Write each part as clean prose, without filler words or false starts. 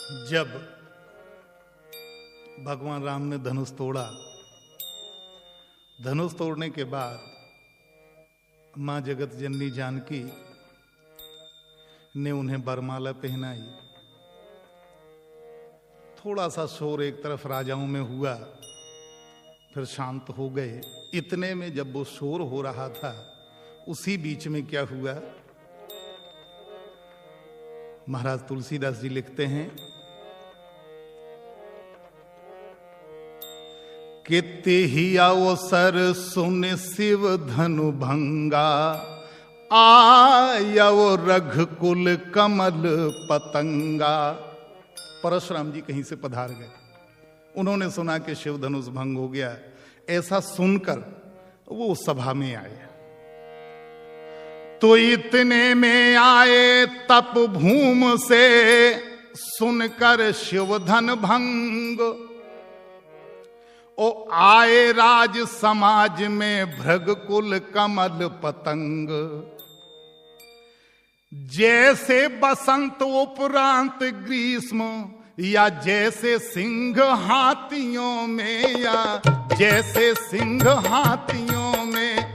जब भगवान राम ने धनुष तोड़ा, धनुष तोड़ने के बाद मां जगत जननी जानकी ने उन्हें बरमाला पहनाई। थोड़ा सा शोर एक तरफ राजाओं में हुआ, फिर शांत हो गए। इतने में जब वो शोर हो रहा था, उसी बीच में क्या हुआ, महाराज तुलसीदास जी लिखते हैं कि तेहि अवसर सुन शिव धनु भंगा, आयव रघुकुल कमल पतंगा। परशुराम जी कहीं से पधार गए, उन्होंने सुना कि शिव धनुष भंग हो गया। ऐसा सुनकर वो सभा में आए, तो इतने में आए तप भूम से सुनकर शिव धन भंग। ओ आए राज समाज में भृगकुल कमल पतंग। जैसे बसंत उपरांत ग्रीष्म, या जैसे सिंह हाथियों में, या जैसे सिंह हाथियों में।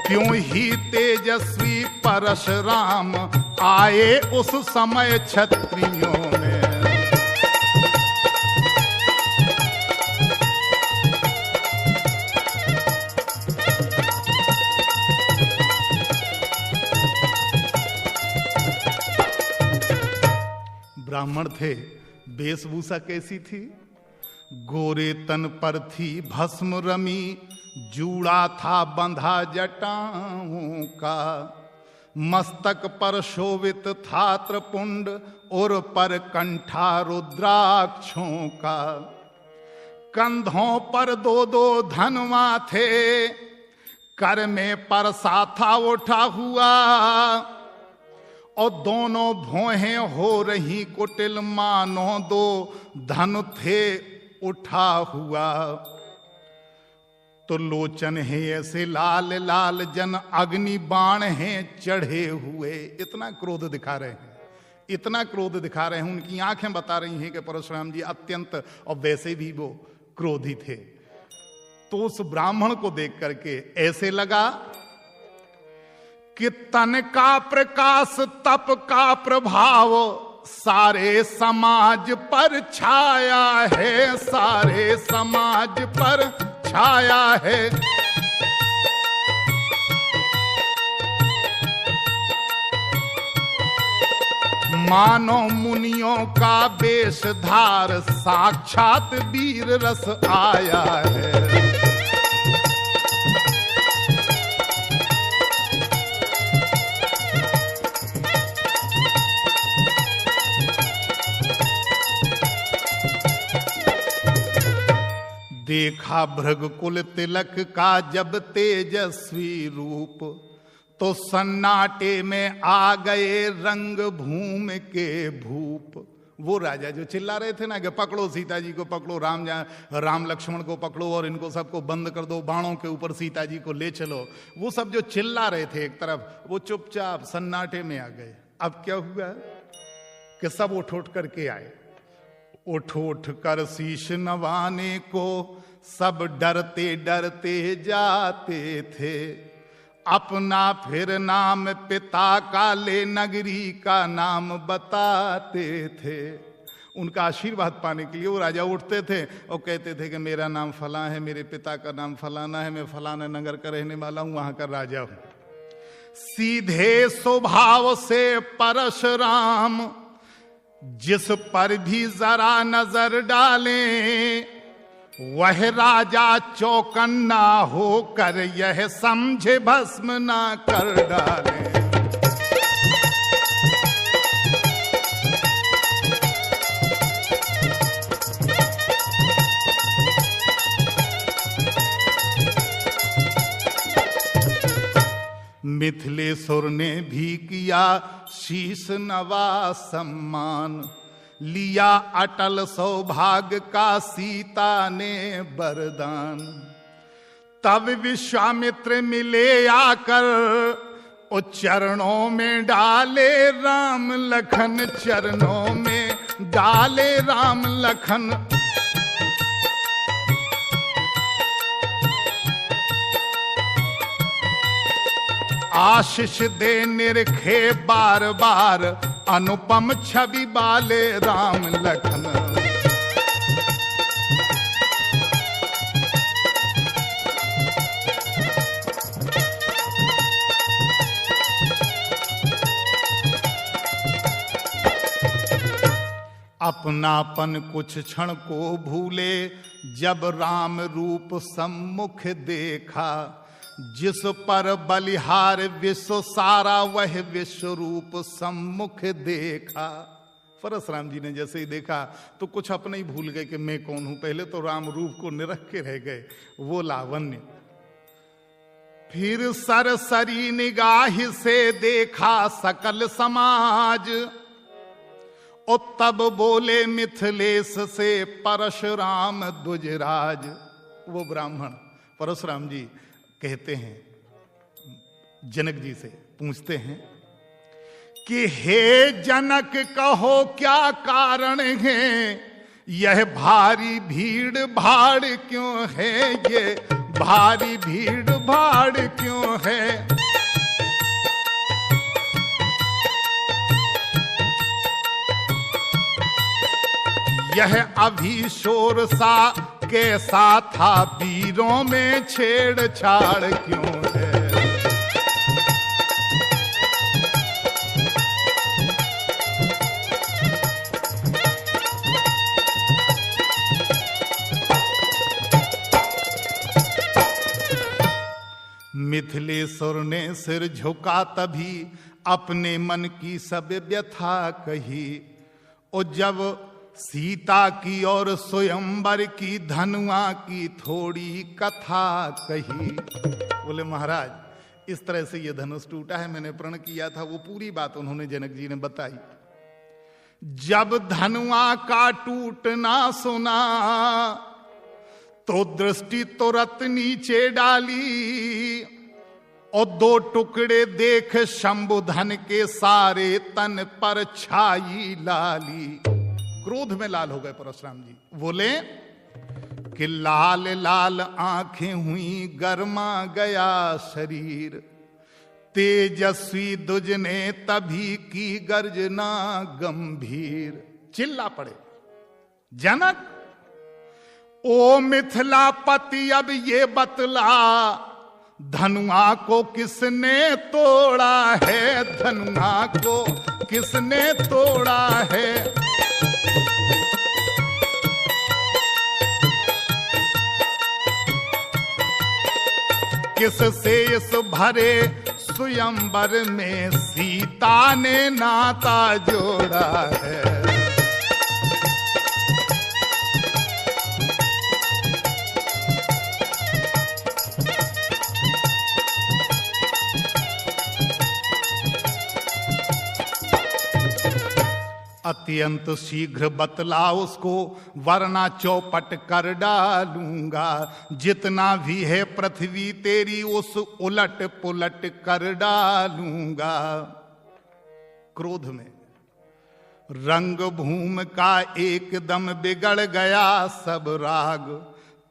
क्यों ही तेजस्वी परशुराम आए उस समय क्षत्रियों में। ब्राह्मण थे, वेशभूषा कैसी थी? गोरे तन पर थी भस्म रमी, जूड़ा था बंधा जटाओं का। मस्तक पर शोभित था त्रिपुंड, और पर कंठा रुद्राक्षों का। कंधों पर दो दो धनवा थे, कर में परसा था उठा हुआ। और दोनों भौहें हो रही कुटिल, मानो दो धन थे उठा हुआ। तो लोचन है ऐसे लाल लाल, जन अग्नि बाण हैं चढ़े हुए। इतना क्रोध दिखा रहे हैं, इतना क्रोध दिखा रहे हैं। उनकी आंखें बता रही हैं कि परशुराम जी अत्यंत, और वैसे भी वो क्रोधी थे। तो उस ब्राह्मण को देख करके ऐसे लगा कि तन का प्रकाश, तप का प्रभाव सारे समाज पर छाया है, सारे समाज पर छाया है। मानो मुनियों का वेशधार, साक्षात वीर रस आया है। देखा भृगकुल तिलक का जब तेजस्वी रूप, तो सन्नाटे में आ गए रंग भूम के भूप। वो राजा जो चिल्ला रहे थे ना कि पकड़ो सीता जी को, पकड़ो राम लक्ष्मण को पकड़ो, और इनको सबको बंद कर दो, बाणों के ऊपर सीता जी को ले चलो। वो सब जो चिल्ला रहे थे एक तरफ, वो चुपचाप सन्नाटे में आ गए। अब क्या हुआ कि सब उठ उठ करके आए। उठ उठ कर शीश नवाने को सब डरते डरते जाते थे। अपना फिर नाम पिता का ले, नगरी का नाम बताते थे। उनका आशीर्वाद पाने के लिए वो राजा उठते थे और कहते थे कि मेरा नाम फलां है, मेरे पिता का नाम फलाना है, मैं फलाने नगर का रहने वाला हूं, वहां का राजा हूं। सीधे स्वभाव से परशुराम जिस पर भी जरा नजर डालें, वह राजा चौकन्ना होकर यह समझे भस्म ना कर डाले। मिथिलेश्वर ने भी किया शीश नवा सम्मान, लिया अटल सौभाग्य का सीता ने वरदान। तब विश्वामित्र मिले आकर, ओ चरणों में डाले राम लखन, चरणों में डाले राम लखन। आशीष दे निरखे बार बार, अनुपम छवि बाले राम लखन। अपनापन कुछ क्षण को भूले, जब राम रूप सम्मुख देखा। जिस पर बलिहार विश्व सारा, वह विश्व रूप सम्मुख देखा। परशुराम जी ने जैसे ही देखा तो कुछ अपने ही भूल गए कि मैं कौन हूं। पहले तो राम रूप को निरख के रह गए, वो लावण्य। फिर सरसरी निगाह से देखा सकल समाज, और तब बोले मिथिलेश से परशुराम द्विजराज। वो ब्राह्मण परशुराम जी कहते हैं, जनक जी से पूछते हैं कि हे जनक कहो क्या कारण है, यह भारी भीड़ भाड़ क्यों है, ये भारी भीड़ भाड़ क्यों है। यह अभी शोर सा कैसा था, वीरों में छेड़छाड़ क्यों है। मिथिलेश्वर ने सिर झुका तभी, अपने मन की सब व्यथा कही। और जब सीता की और स्वयंवर की धनुआ की थोड़ी कथा कही। बोले महाराज इस तरह से ये धनुष टूटा है, मैंने प्रण किया था, वो पूरी बात उन्होंने जनक जी ने बताई। जब धनुआ का टूटना सुना, तो दृष्टि तुरंत नीचे डाली, और दो टुकड़े देख शंभुधन के सारे तन पर छाई लाली। क्रोध में लाल हो गए परशुराम जी। बोले कि लाल लाल आंखें हुई, गरमा गया शरीर। तेजस्वी दुज ने तभी की गर्जना गंभीर। चिल्ला पड़े, जनक ओ मिथिलापति अब ये बतला, धनुआ को किसने तोड़ा है, धनुआ को किसने तोड़ा है। किससे इस भरे स्वयंवर में सीता ने नाता जोड़ा है। अत्यंत शीघ्र बतला उसको, वरना चौपट कर डालूंगा। जितना भी है पृथ्वी तेरी, उस उलट पुलट कर डालूंगा। क्रोध में रंग भूमि का एकदम बिगड़ गया सब राग।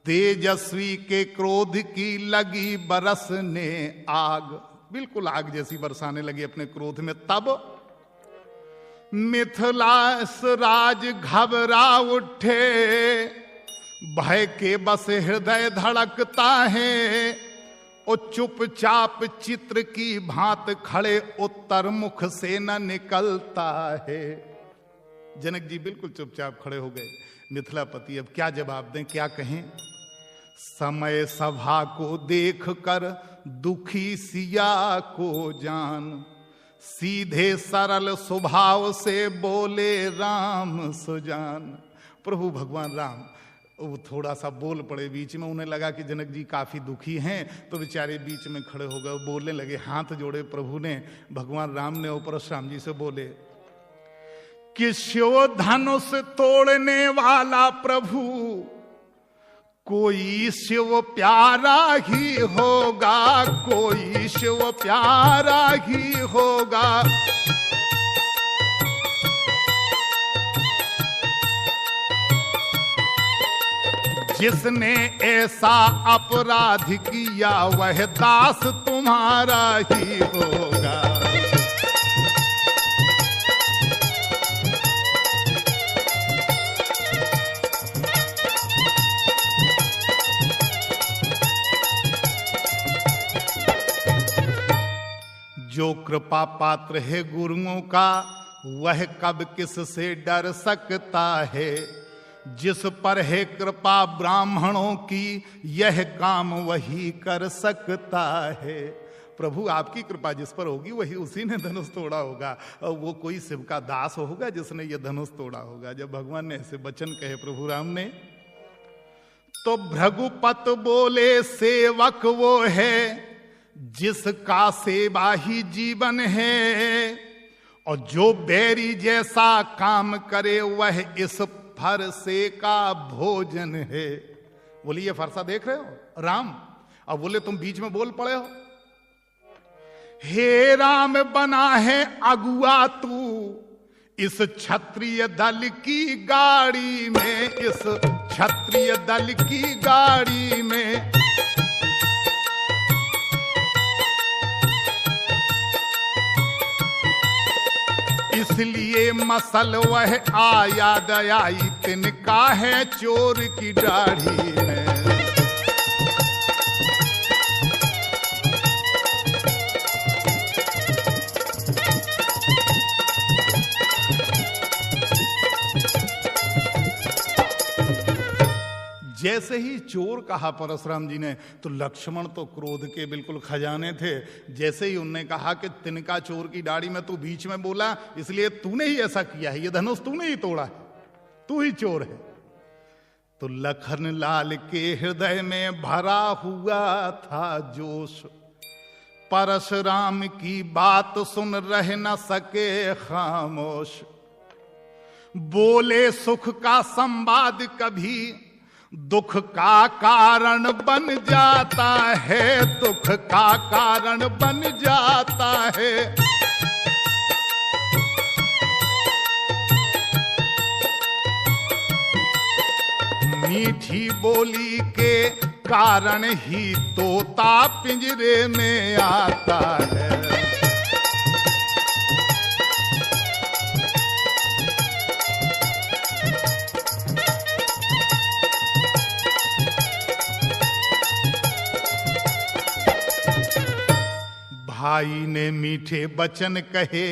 तेजस्वी के क्रोध की लगी बरसने आग। बिल्कुल आग जैसी बरसाने लगी अपने क्रोध में। तब मिथिलास राज घबरा उठे, भय के बस हृदय धड़कता है। और चुपचाप चित्र की भांत खड़े, उत्तर मुख से न निकलता है। जनक जी बिल्कुल चुपचाप खड़े हो गए। मिथिलापति अब क्या जवाब दें, क्या कहें। समय सभा को देख कर दुखी सिया को जान, सीधे सरल स्वभाव से बोले राम सुजान। प्रभु भगवान राम वो थोड़ा सा बोल पड़े बीच में। उन्हें लगा कि जनक जी काफी दुखी हैं, तो बेचारे बीच में खड़े हो गए, बोलने लगे। हाथ जोड़े प्रभु ने, भगवान राम ने, और परशुराम जी से बोले कि शिव धनुष तोड़ने वाला प्रभु कोई शिव प्यारा ही होगा, कोई शिव प्यारा ही होगा। जिसने ऐसा अपराध किया वह दास तुम्हारा ही होगा। जो कृपा पात्र है गुरुओं का वह कब किससे डर सकता है। जिस पर है कृपा ब्राह्मणों की यह काम वही कर सकता है। प्रभु आपकी कृपा जिस पर होगी वही उसी ने धनुष तोड़ा होगा। और वो कोई शिव का दास होगा जिसने ये धनुष तोड़ा होगा। जब भगवान ने ऐसे वचन कहे प्रभु राम ने, तो भृगुपत बोले सेवक वो है जिसका सेवा ही जीवन है, और जो बैरी जैसा काम करे वह इस फरसे का भोजन है। बोली ये फरसा देख रहे हो राम? अब बोले तुम बीच में बोल पड़े हो। हे राम बना है अगुआ तू इस क्षत्रिय दल की गाड़ी में, इस क्षत्रिय दल की गाड़ी में। इसलिए मसल वह आया दयाई तिनका है चोर की दाढ़ी में। जैसे ही चोर कहा परशुराम जी ने, तो लक्ष्मण तो क्रोध के बिल्कुल खजाने थे। जैसे ही उनने कहा कि तिनका चोर की दाढ़ी में, तू बीच में बोला इसलिए तूने ही ऐसा किया है, ये धनुष तूने ही तोड़ा है, तू ही चोर है। तो लखन लाल के हृदय में भरा हुआ था जोश, परशुराम की बात सुन रह न सके खामोश। बोले सुख का संवाद कभी दुख का कारण बन जाता है, दुख का कारण बन जाता है। मीठी बोली के कारण ही तोता पिंजरे में आता है। भाई ने मीठे वचन कहे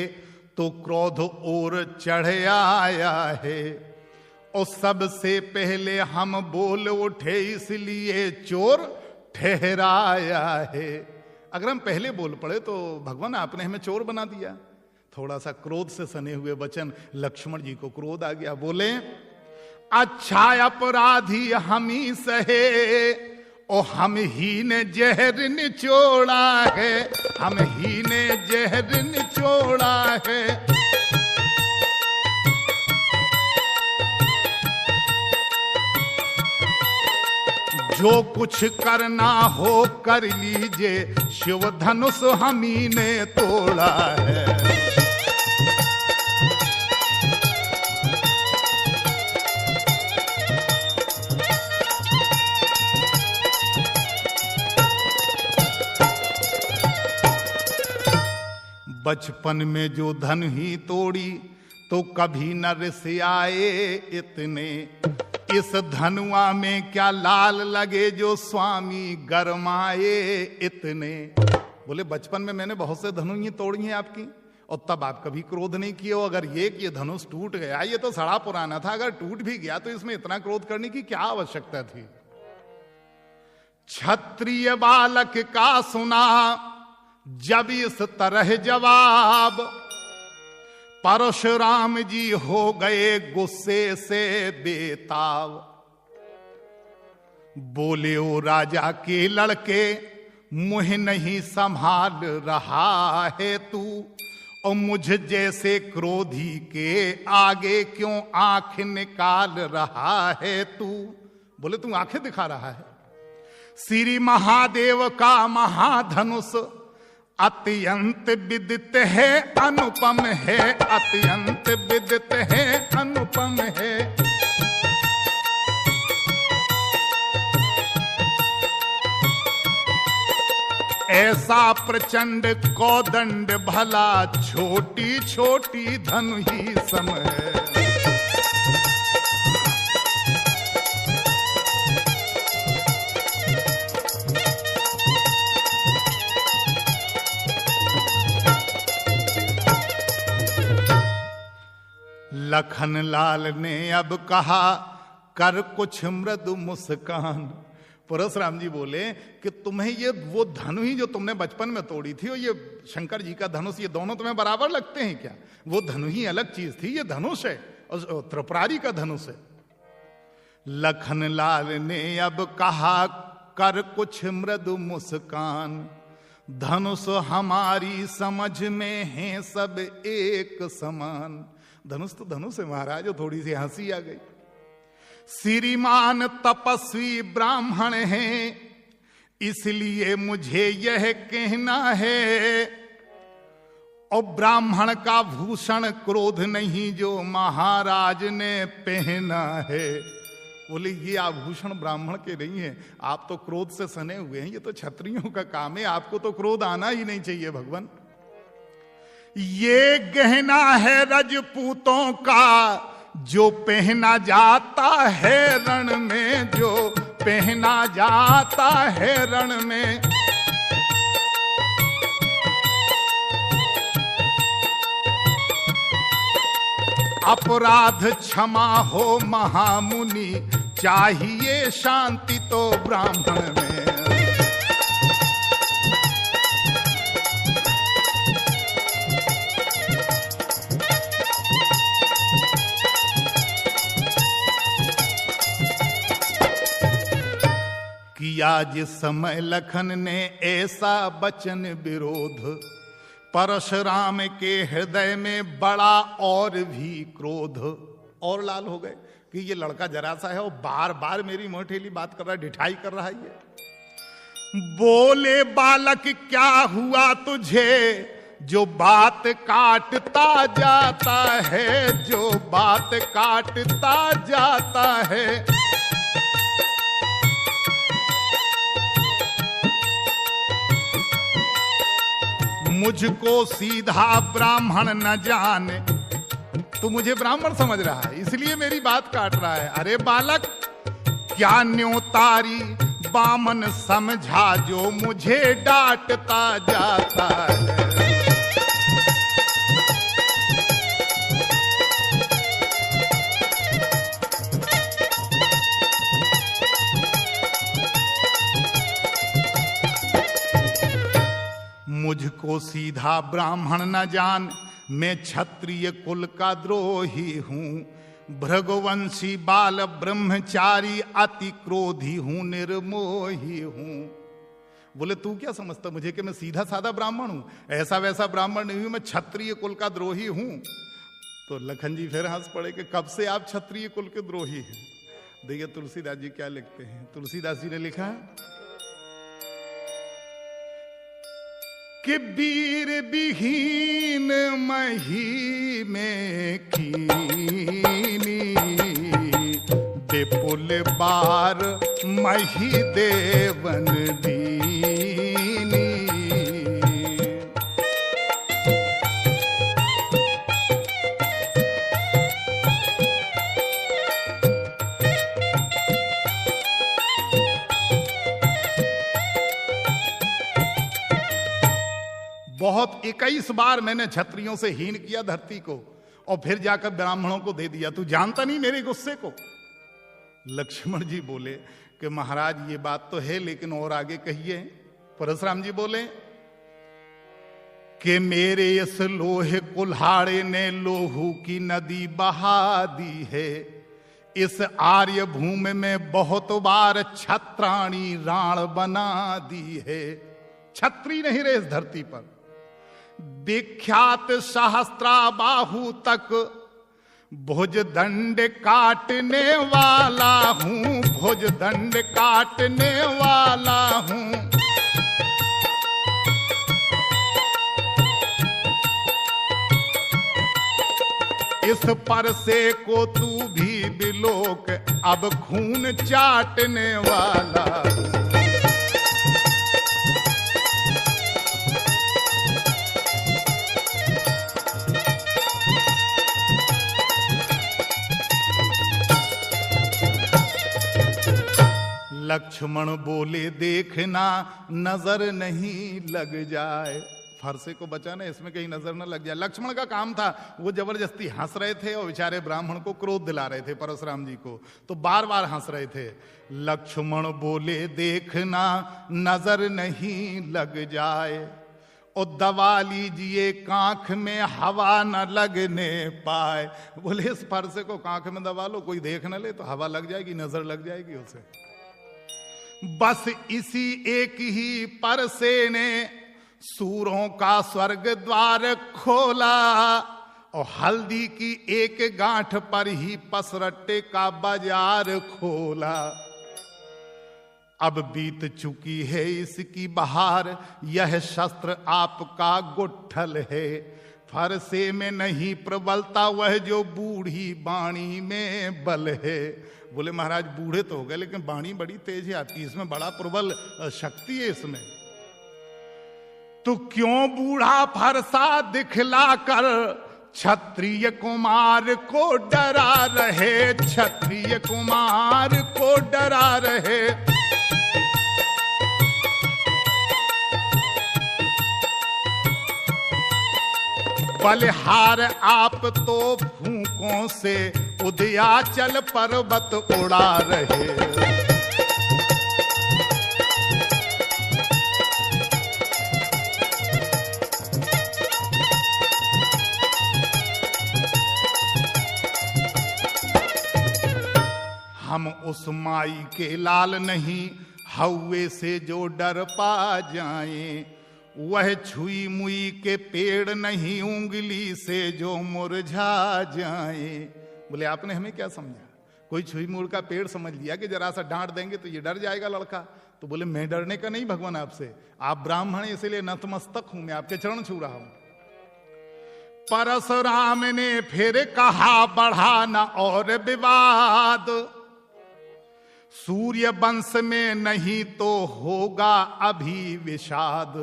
तो क्रोध और चढ़ आया है, और सबसे पहले हम बोल उठे इसलिए चोर ठहराया है। अगर हम पहले बोल पड़े तो भगवान आपने हमें चोर बना दिया। थोड़ा सा क्रोध से सने हुए वचन, लक्ष्मण जी को क्रोध आ गया। बोले अच्छा अपराधी हम ही सहे, ओ हम ही ने जहर निचोड़ा है, हम ही ने जहर निचोड़ा है। जो कुछ करना हो कर लीजिए, शिव धनुष हम ही ने तोड़ा है। बचपन में जो धन ही तोड़ी तो कभी न रिस आए इतने, इस धनुआ में क्या लाल लगे जो स्वामी गरमाए इतने। बोले बचपन में मैंने बहुत से धनु ही तोड़ी हैं आपकी, और तब आप कभी क्रोध नहीं किए हो। अगर ये धनुष टूट गया, ये तो सड़ा पुराना था, अगर टूट भी गया तो इसमें इतना क्रोध करने की क्या आवश्यकता थी। क्षत्रिय बालक का सुना जब इस तरह जवाब, परशुराम जी हो गए गुस्से से बेताब। बोले ओ राजा के लड़के, मुझे नहीं संभाल रहा है तू, और मुझ जैसे क्रोधी के आगे क्यों आंख निकाल रहा है तू। बोले तू आंखें दिखा रहा है। श्री महादेव का महाधनुष अत्यंत विदित है, अनुपम है, अत्यंत विदित है, अनुपम है। ऐसा प्रचंड कोदंड भला छोटी छोटी धनु ही सम है। लखनलाल ने अब कहा कर कुछ मृदु मुस्कान। परशुराम जी बोले कि तुम्हें ये वो धनु ही जो तुमने बचपन में तोड़ी थी और ये शंकर जी का धनुष, ये दोनों तुम्हें बराबर लगते हैं क्या? वो धनु ही अलग चीज थी, ये धनुष है और त्रिपुरारी का धनुष है। लखनलाल ने अब कहा कर कुछ मृदु मुस्कान, धनुष हमारी समझ में है सब एक समान। धनुष तो धनुष है महाराज, और थोड़ी सी हंसी आ गई। श्रीमान तपस्वी ब्राह्मण हैं, इसलिए मुझे यह कहना है, और ब्राह्मण का भूषण क्रोध नहीं जो महाराज ने पहना है। बोले ये आभूषण ब्राह्मण के नहीं है, आप तो क्रोध से सने हुए हैं, ये तो क्षत्रियों का काम है, आपको तो क्रोध आना ही नहीं चाहिए भगवान। ये गहना है रजपूतों का जो पहना जाता है रण में, जो पहना जाता है रण में। अपराध क्षमा हो महामुनि, चाहिए शांति तो ब्राह्मण में। किया जिस समय लखन ने ऐसा बचन विरोध, परशुराम के हृदय में बड़ा और भी क्रोध। और लाल हो गए कि ये लड़का जरा सा है और बार बार मेरी मोटेली बात कर रहा है, ढिठाई कर रहा है ये। बोले बालक क्या हुआ तुझे जो बात काटता जाता है, जो बात काटता जाता है। मुझको सीधा ब्राह्मण न जाने, तू मुझे ब्राह्मण समझ रहा है इसलिए मेरी बात काट रहा है। अरे बालक क्या न्योतारी बामन समझा जो मुझे डांटता जाता है। मुझको सीधा ब्राह्मण न जान, मैं क्षत्रिय कुल का द्रोही हूं। भृगुवंशी बाल ब्रह्मचारी अति क्रोधी हूं, निर्मोही हूं। बोले तू क्या समझता मुझे कि मैं सीधा साधा ब्राह्मण हूं? ऐसा वैसा ब्राह्मण नहीं हूं, मैं क्षत्रिय कुल का द्रोही हूं। तो लखन जी फिर हंस पड़े कि कब से आप क्षत्रिय कुल के द्रोही हैं? देखिए तुलसीदास जी क्या लिखते हैं। तुलसीदास जी ने लिखा है कि वीर विहीन मही में कीनी, विपुल बार मही देवन दीनी। बहुत 21 बार मैंने क्षत्रियों से हीन किया धरती को और फिर जाकर ब्राह्मणों को दे दिया, तू जानता नहीं मेरे गुस्से को। लक्ष्मण जी बोले कि महाराज ये बात तो है लेकिन और आगे कहिए। परशुराम जी बोले कि मेरे इस लोहे कुल्हाड़े ने लोहू की नदी बहा दी है। इस आर्य भूमि में बहुत बार छत्राणी राण बना दी है। छत्री नहीं रहे इस धरती पर। विख्यात सहस्त्रा बाहु तक भुज दंड काटने वाला हूं, भुज दंड काटने वाला हूं। इस परसे को तू भी बिलोक, अब खून चाटने वाला। लक्ष्मण बोले देखना नजर नहीं लग जाए, फरसे को बचाना, इसमें कहीं नजर न लग जाए। लक्ष्मण का काम था, वो जबरदस्ती हंस रहे थे और बेचारे ब्राह्मण को क्रोध दिला रहे थे, परशुराम जी को, तो बार बार हंस रहे थे। लक्ष्मण बोले देखना नजर नहीं लग जाए, और दबा लीजिए कांख में हवा न लगने पाए। बोले इस फरसे को कांख में दबा लो, कोई देख न ले तो हवा लग जाएगी, नजर लग जाएगी उसे। बस इसी एक ही परसे ने सूरों का स्वर्ग द्वार खोला, और हल्दी की एक गांठ पर ही पसरट्टे का बाजार खोला। अब बीत चुकी है इसकी बहार, यह शस्त्र आपका गुट्ठल है। फरसे में नहीं प्रबलता वह जो बूढ़ी बाणी में बल है। बोले महाराज बूढ़े तो हो गए लेकिन बाणी बड़ी तेज है आपकी, इसमें बड़ा प्रबल शक्ति है इसमें। तो क्यों बूढ़ा फरसा दिखला कर क्षत्रिय कुमार को डरा रहे, क्षत्रिय कुमार को डरा रहे। बलिहार आप तो फूंकों से उदयाचल पर्वत उड़ा रहे। हम उस माई के लाल नहीं, हौवे से जो डर पा जाएं। वह छुई मुई के पेड़ नहीं, उंगली से जो मुरझा जाए। बोले आपने हमें क्या समझा, कोई छुई मुड़ का पेड़ समझ लिया कि जरा सा डांट देंगे तो ये डर जाएगा लड़का। तो बोले मैं डरने का नहीं भगवान आपसे, आप ब्राह्मण हैं इसलिए नतमस्तक हूं, मैं आपके चरण छू रहा हूं। परशुराम ने फिर कहा बढ़ा न और विवाद, सूर्य वंश में नहीं तो होगा अभी विषाद।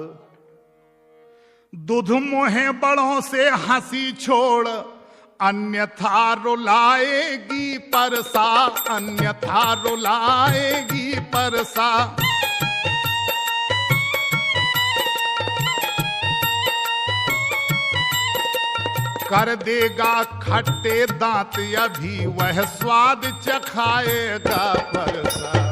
दुध मोहे बड़ों से हंसी छोड़, अन्यथा रुलाएगी परसा, अन्यथा रुलाएगी परसा। कर देगा खट्टे दांत अभी, वह स्वाद चखाएगा परसा।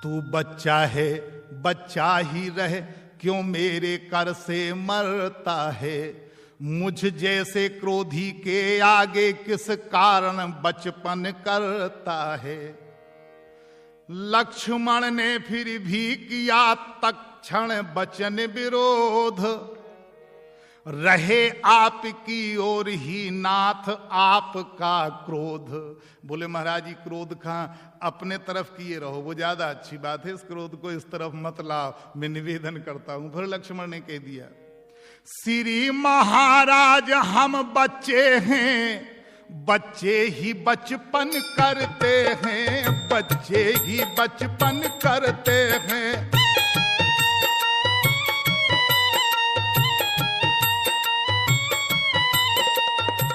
तू बच्चा है बच्चा ही रहे, क्यों मेरे कर से मरता है। मुझ जैसे क्रोधी के आगे किस कारण बचपन करता है। लक्ष्मण ने फिर भी किया तत्क्षण वचन विरोध, रहे आपकी ओर ही नाथ आपका क्रोध। बोले महाराज जी क्रोध का अपने तरफ किए रहो, वो ज्यादा अच्छी बात है, इस क्रोध को इस तरफ मत लाओ, मैं निवेदन करता हूं। फिर लक्ष्मण ने कह दिया श्री महाराज हम बच्चे हैं, बच्चे ही बचपन करते हैं, बच्चे ही बचपन करते हैं।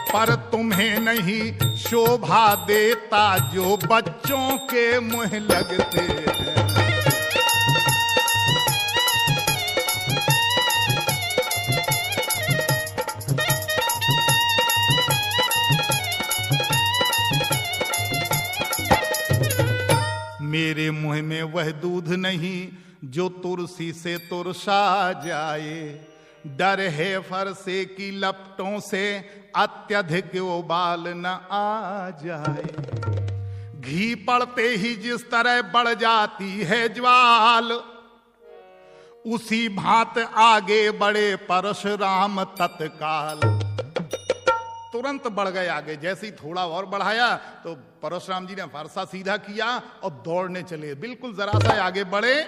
पर तुम्हें नहीं शोभा देता जो बच्चों के मुंह लगते हैं। मेरे मुंह में वह दूध नहीं जो तुलसी से तुरसा जाए। डर है फरसे की लपटों से अत्यधिक उबाल न आ जाए। घी पड़ते ही जिस तरह बढ़ जाती है ज्वाल, उसी भांत आगे बढ़े परशुराम तत्काल। तुरंत बढ़ गए आगे। जैसे ही थोड़ा और बढ़ाया तो परशुराम जी ने फरसा सीधा किया और दौड़ने चले। बिल्कुल जरा सा आगे बढ़े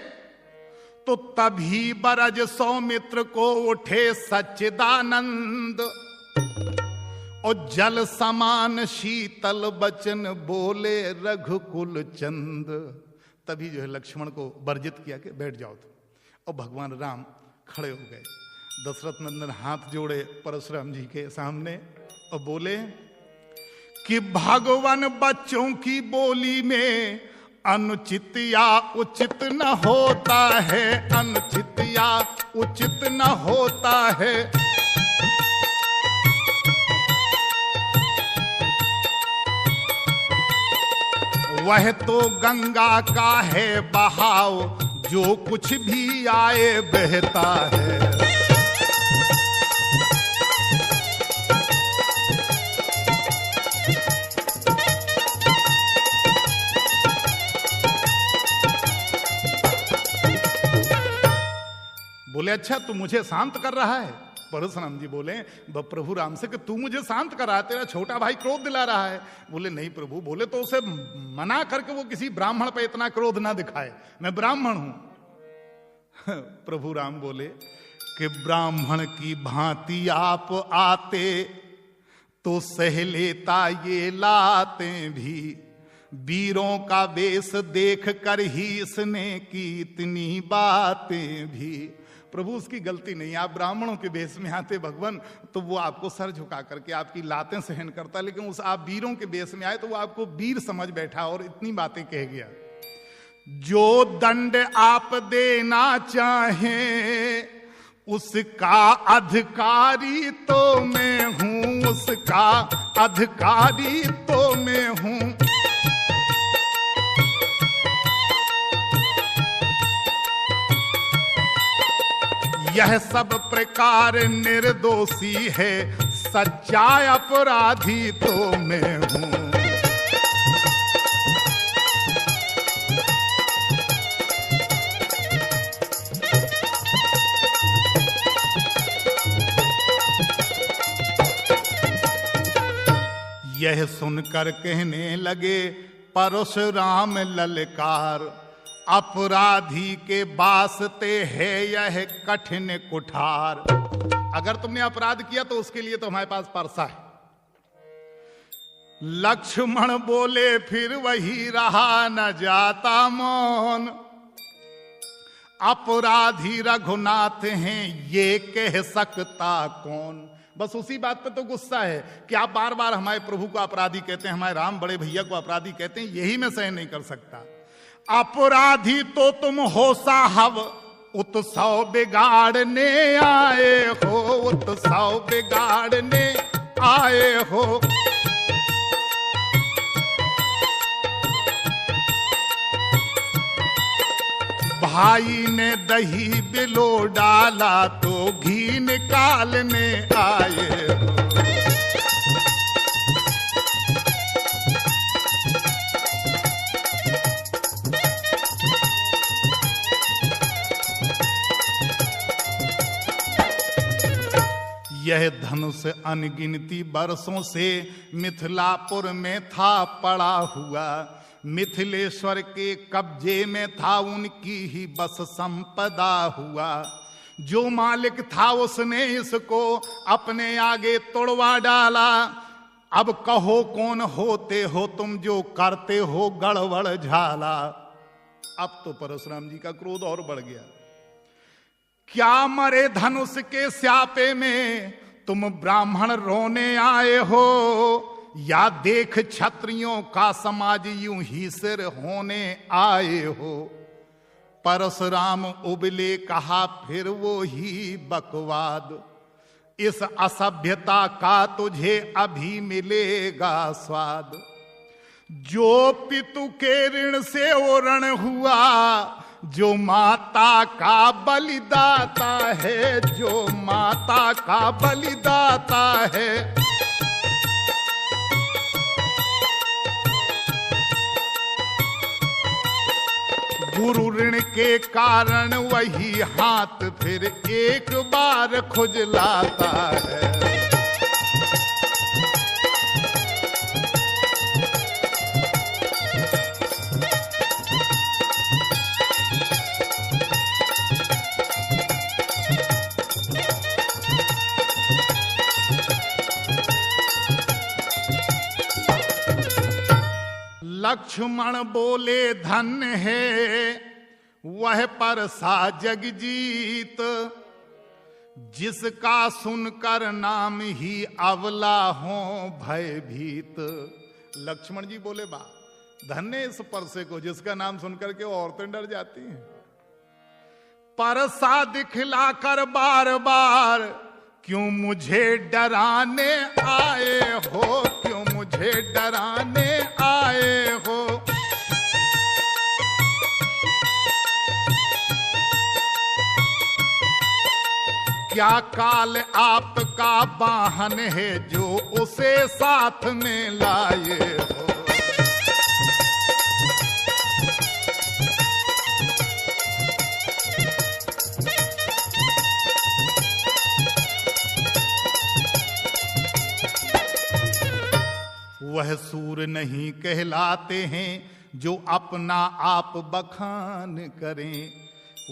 तो तभी बरज सौमित्र को उठे सच्चिदानंद, और जल समान शीतल बचन बोले रघुकुल चंद। तभी जो है लक्ष्मण को वर्जित किया कि बैठ जाओ तुम, और भगवान राम खड़े हो गए। दशरथ नंदन हाथ जोड़े परशुराम जी के सामने और बोले कि भगवान बच्चों की बोली में अनुचित या उचित न होता है, अनुचित या उचित न होता है। वह तो गंगा का है बहाव, जो कुछ भी आए बहता है। बोले अच्छा तू मुझे शांत कर रहा है? परशुराम जी बोले प्रभु राम से कि तू मुझे शांत कर रहा है, तेरा छोटा भाई क्रोध दिला रहा है। बोले नहीं प्रभु। बोले तो उसे मना करके वो किसी ब्राह्मण पे इतना क्रोध ना दिखाए, मैं ब्राह्मण हूं। प्रभु राम बोले कि ब्राह्मण की भांति आप आते तो सह लेता ये लाते भी, वीरों का वेश देख कर ही इसने की इतनी बातें भी। प्रभु उसकी गलती नहीं, आप ब्राह्मणों के वेश में आते भगवान तो वो आपको सर झुका करके आपकी लातें सहन करता, लेकिन उस आप वीरों के वेश में आए तो वो आपको वीर समझ बैठा और इतनी बातें कह गया। जो दंड आप देना चाहें उसका अधिकारी तो मैं हूं, उसका अधिकारी तो मैं हूं। यह सब प्रकार निर्दोषी है, सच्चा अपराधी तो मैं हूं। यह सुनकर कहने लगे परशुराम ललकार, अपराधी के वास्ते है यह कठिन कुठार। अगर तुमने अपराध किया तो उसके लिए तो हमारे पास परसा है। लक्ष्मण बोले फिर वही रहा न जाता मौन, अपराधी रघुनाथ हैं ये कह सकता कौन। बस उसी बात पे तो गुस्सा है कि आप बार बार हमारे प्रभु को अपराधी कहते हैं, हमारे राम बड़े भैया को अपराधी कहते हैं, यही मैं सहन नहीं कर सकता। अपराधी तो तुम हो साहब, उत्सव बिगाड़ने आए हो, उत्सव बिगाड़ने आए हो। भाई ने दही बिलो डाला तो घी निकालने आए हो। यह धनुष अनगिनती बरसों से मिथिलापुर में था पड़ा हुआ, मिथिलेश्वर के कब्जे में था उनकी ही बस संपदा हुआ। जो मालिक था उसने इसको अपने आगे तोड़वा डाला। अब कहो कौन होते हो तुम जो करते हो गड़बड़ झाला। अब तो परशुराम जी का क्रोध और बढ़ गया। क्या मरे धनुष के स्यापे में तुम ब्राह्मण रोने आए हो, या देख क्षत्रियों का समाज यूं ही सिर होने आए हो। परशुराम उबले कहा फिर वो ही बकवाद, इस असभ्यता का तुझे अभी मिलेगा स्वाद। जो पितु के ऋण से वो ऋण हुआ, जो माता का बलिदाता है, जो माता का बलिदाता है। गुरु ऋण के कारण वही हाथ फिर एक बार खुजलाता है। लक्ष्मण बोले धन्य है वह परसा जगजीत, जिसका सुनकर नाम ही अवला हो भयभीत। लक्ष्मण जी बोले बा धन्य इस परसे को जिसका नाम सुनकर के औरतें डर जाती हैं। परसा दिखलाकर बार बार क्यों मुझे डराने आए हो, क्यों मुझे डराने आए हो। क्या काल आपका वाहन है जो उसे साथ में लाए हो। वह सूर नहीं कहलाते हैं जो अपना आप बखान करें,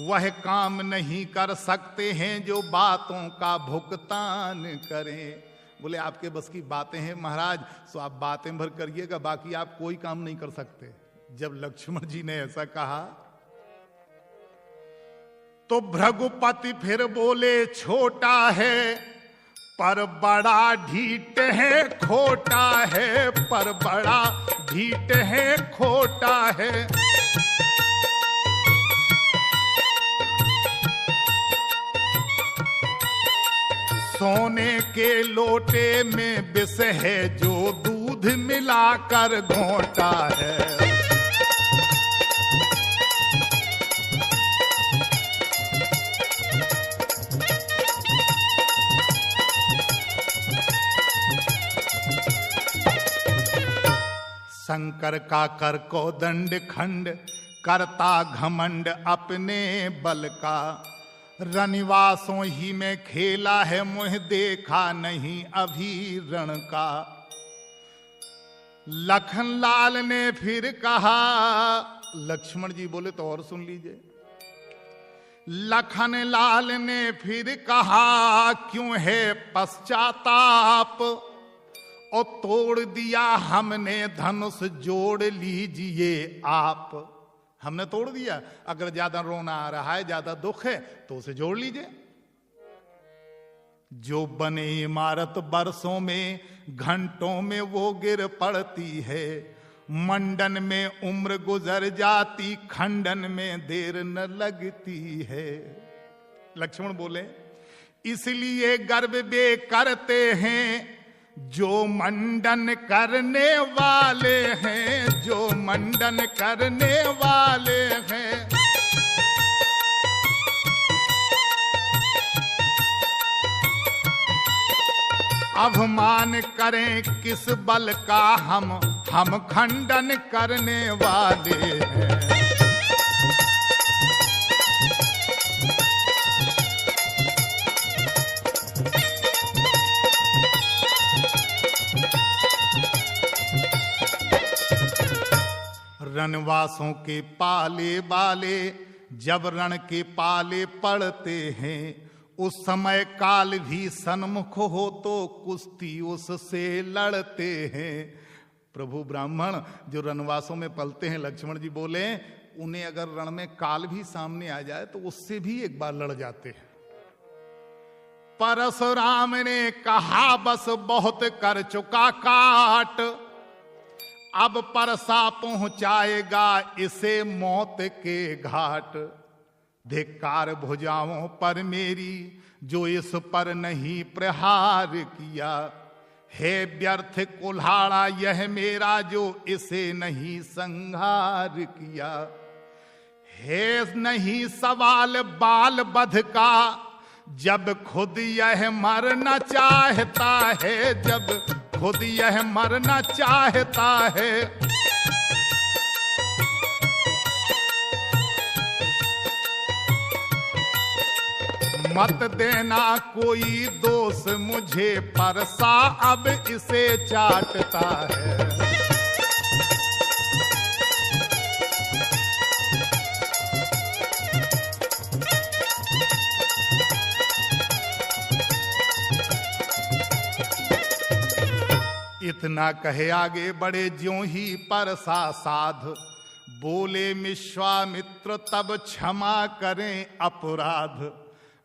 वह काम नहीं कर सकते हैं जो बातों का भुगतान करें। बोले आपके बस की बातें हैं महाराज, तो आप बातें भर करिएगा, बाकी आप कोई काम नहीं कर सकते। जब लक्ष्मण जी ने ऐसा कहा तो भृगुपति फिर बोले छोटा है पर बड़ा ढीठ है खोटा है, पर बड़ा ढीठ है खोटा है। सोने के लोटे में विष है जो दूध मिलाकर घोंटा है। शंकर का कर को दंड खंड करता घमंड अपने बल का, रनिवासों ही में खेला है मुँह देखा नहीं अभी रण का। लखन लाल ने फिर कहा, लक्ष्मण जी बोले तो और सुन लीजिए। लखन लाल ने फिर कहा क्यों है पश्चाताप, और तोड़ दिया हमने धनुष जोड़ लीजिए आप। हमने तोड़ दिया, अगर ज्यादा रोना आ रहा है ज्यादा दुख है तो उसे जोड़ लीजिए। जो बने इमारत बरसों में घंटों में वो गिर पड़ती है, मंडन में उम्र गुजर जाती खंडन में देर न लगती है। लक्ष्मण बोले इसलिए गर्व बे करते हैं जो मंडन करने वाले हैं, जो मंडन करने वाले हैं। अभिमान करें किस बल का हम खंडन करने वाले हैं। रणवासों के पाले बाले जब रण के पाले पड़ते हैं, उस समय काल भी सन्मुख हो तो कुश्ती उससे लड़ते हैं। प्रभु ब्राह्मण जो रणवासों में पलते हैं, लक्ष्मण जी बोले उन्हें अगर रण में काल भी सामने आ जाए तो उससे भी एक बार लड़ जाते हैं। परशुराम ने कहा बस बहुत कर चुका काट, अब परसा पहुंचाएगा इसे मौत के घाट। धिक्कार भुजाओं पर मेरी जो इस पर नहीं प्रहार किया, है व्यर्थ कुल्हाड़ा यह मेरा जो इसे नहीं संहार किया। है नहीं सवाल बाल बध का जब खुद यह मरना चाहता है, जब खुद यह मरना चाहता है। मत देना कोई दोष मुझे, परसा अब इसे चाटता है। इतना कहे आगे बढ़े ज्यों ही परसा साध, बोले विश्वामित्र तब क्षमा करें अपराध।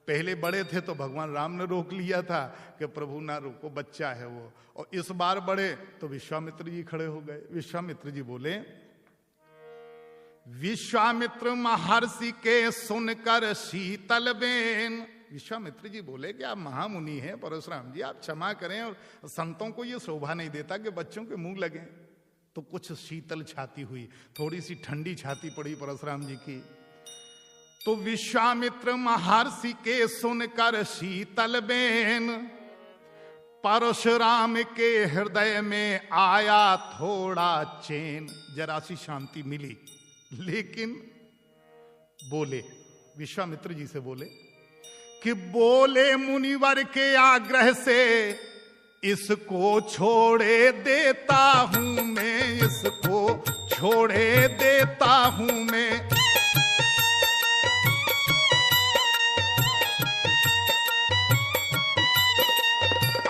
पहले बड़े थे तो भगवान राम ने रोक लिया था कि प्रभु ना रोको, बच्चा है वो। और इस बार बड़े तो विश्वामित्र जी खड़े हो गए। विश्वामित्र जी बोले, विश्वामित्र महर्षि के सुनकर शीतल बेन। विश्वामित्र जी बोले कि आप महामुनि हैं परशुराम जी, आप क्षमा करें, और संतों को ये शोभा नहीं देता कि बच्चों के मुंह लगे। तो कुछ शीतल छाती हुई, थोड़ी सी ठंडी छाती पड़ी परशुराम जी की। तो विश्वामित्र महर्षि के सुनकर शीतल बेन, परशुराम के हृदय में आया थोड़ा चैन। जरा सी शांति मिली, लेकिन बोले, विश्वामित्र जी से बोले कि बोले मुनिवर के आग्रह से इसको छोड़े देता हूं मैं, इसको छोड़े देता हूं मैं।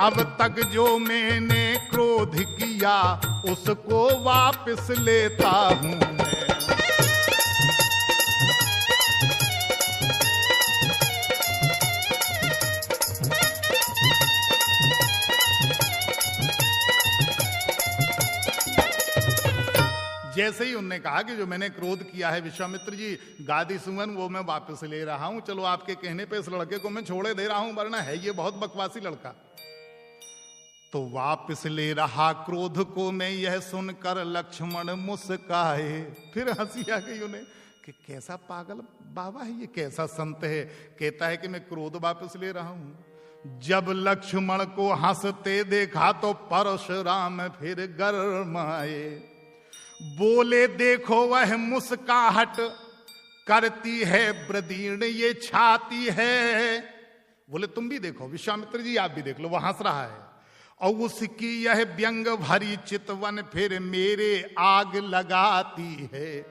अब तक जो मैंने क्रोध किया उसको वापस लेता हूं मैं। जैसे ही उन्होंने कहा कि जो मैंने क्रोध किया है विश्वामित्र जी, गादी सुमन वो मैं वापस ले रहा हूं, चलो आपके कहने पे इस लड़के को मैं छोड़े दे रहा हूं, वरना है ये बहुत बकवासी लड़का। तो वापस ले रहा क्रोध को मैं, यह सुनकर लक्ष्मण मुस्काए। फिर हंसी आ गई उन्हें कि कैसा पागल बाबा है ये, कैसा संत है, कहता है कि मैं क्रोध वापस ले रहा हूं। जब लक्ष्मण को हंसते देखा तो परशुराम फिर गरमाए। बोले देखो वह मुस्काहट करती है ब्रदीर्ण ये छाती है। बोले तुम भी देखो, विश्वामित्र जी आप भी देख लो, वो हंस रहा है। और उसकी यह व्यंग भरी चितवन फिर मेरे आग लगाती है।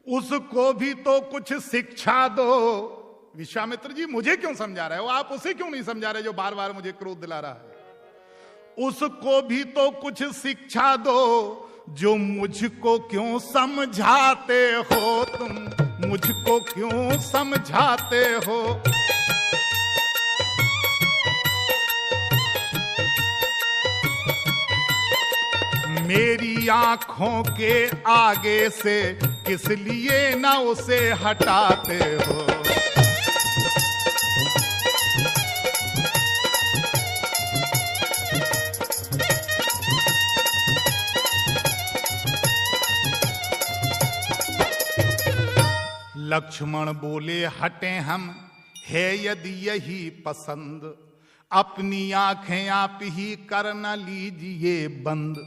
उसको भी तो कुछ शिक्षा दो। विश्वामित्र जी मुझे क्यों समझा रहे हो, आप उसे क्यों नहीं समझा रहे जो बार बार मुझे क्रोध दिला रहा है। उसको भी तो कुछ शिक्षा दो, जो मुझको क्यों समझाते हो तुम, मुझको क्यों समझाते हो। मेरी आंखों के आगे से किस लिए ना उसे हटाते हो। लक्ष्मण बोले हटे हम, है यदि यही पसंद, अपनी आंखें आप ही करना लीजिए बंद।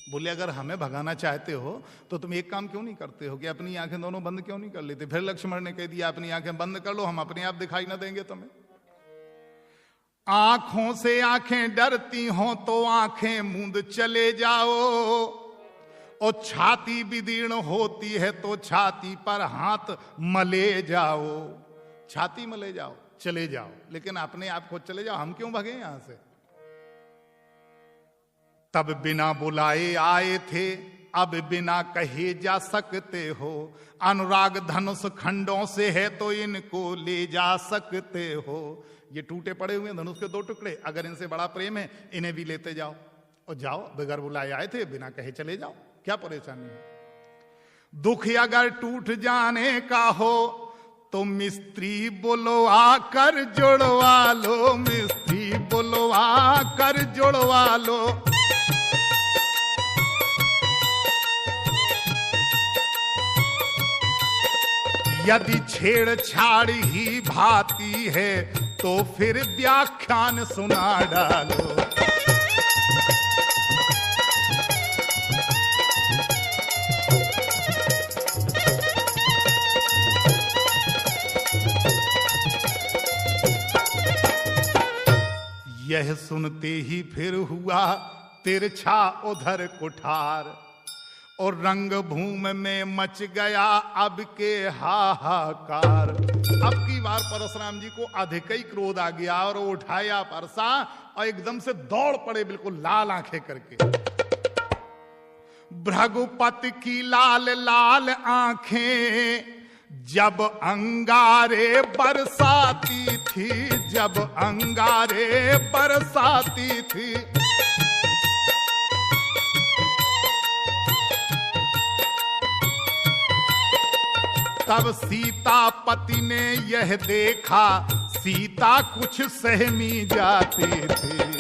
बोले अगर हमें भगाना चाहते हो तो तुम एक काम क्यों नहीं करते हो कि अपनी आंखें दोनों बंद क्यों नहीं कर लेते। फिर लक्ष्मण ने कह दिया अपनी आंखें बंद कर लो, हम अपने आप दिखाई ना देंगे तुम्हें। आंखों से आंखें डरती हो तो आंखें मूंद चले जाओ, और छाती विदीर्ण होती है तो छाती पर हाथ मले जाओ। छाती मले जाओ, चले जाओ, लेकिन अपने आप खुद चले जाओ, हम क्यों भगे यहां से। तब बिना बुलाए आए थे, अब बिना कहे जा सकते हो। अनुराग धनुष खंडों से है तो इनको ले जा सकते हो। ये टूटे पड़े हुए धनुष के 2 टुकड़े, अगर इनसे बड़ा प्रेम है इन्हें भी लेते जाओ, और जाओ, बगैर बुलाए आए थे, बिना कहे चले जाओ, क्या परेशानी है। दुख अगर टूट जाने का हो तो मिस्त्री बुलवा कर जुड़वा लो, मिस्त्री बुलवा कर जुड़वा लो। यदि छेड़छाड़ ही भाती है तो फिर व्याख्यान सुना डालो। यह सुनते ही फिर हुआ तिरछा उधर कुठार, और रंग भूमि में मच गया अब के हाहाकार। अब की बार परशुराम जी को अधिक ही क्रोध आ गया और उठाया परसा और एकदम से दौड़ पड़े बिल्कुल लाल आंखें करके। भृगुपति की लाल लाल आंखें जब अंगारे बरसाती थी, जब अंगारे बरसाती थी, तब सीतापति ने यह देखा सीता कुछ सहमी जाती थी।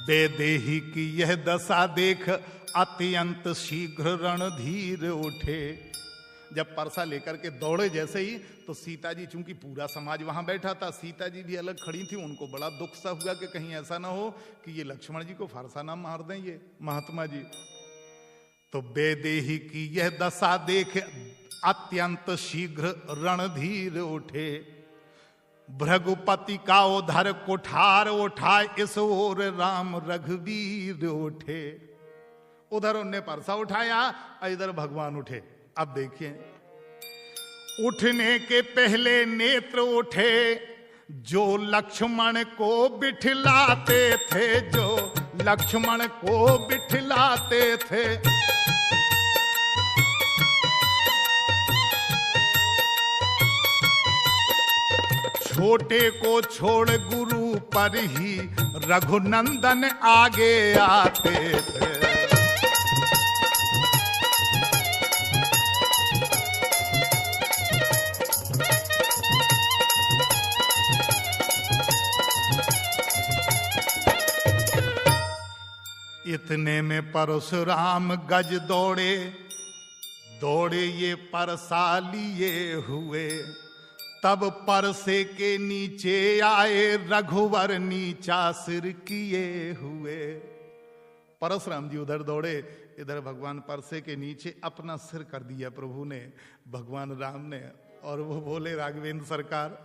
वैदेही की यह दशा देख अत्यंत शीघ्र रणधीर उठे। जब परसा लेकर के दौड़े जैसे ही, तो सीता जी, चूंकि पूरा समाज वहां बैठा था, सीता जी भी अलग खड़ी थी, उनको बड़ा दुख सा हुआ कि कहीं ऐसा ना हो कि ये लक्ष्मण जी को फरसा ना मार दें ये महात्मा जी। तो वैदेही की यह दशा देख अत्यंत शीघ्र रणधीर उठे। भृगुपति का उधर कुठार उठा, इस ओर राम रघुवीर उठे। उधर उनने परसा उठाया, इधर भगवान उठे। अब देखिए, उठने के पहले नेत्र उठे जो लक्ष्मण को बिठलाते थे, जो लक्ष्मण को बिठलाते थे। छोटे को छोड़ गुरु पर ही रघुनंदन आगे आते थे। इतने में परशुराम गज दौड़े, दौड़े ये परसा लिए हुए। तब परसे के नीचे आए रघुवर नीचा सिर किए हुए। परशुराम जी उधर दौड़े, इधर भगवान परसे के नीचे अपना सिर कर दिया प्रभु ने, भगवान राम ने। और वो बोले, राघवेंद्र सरकार,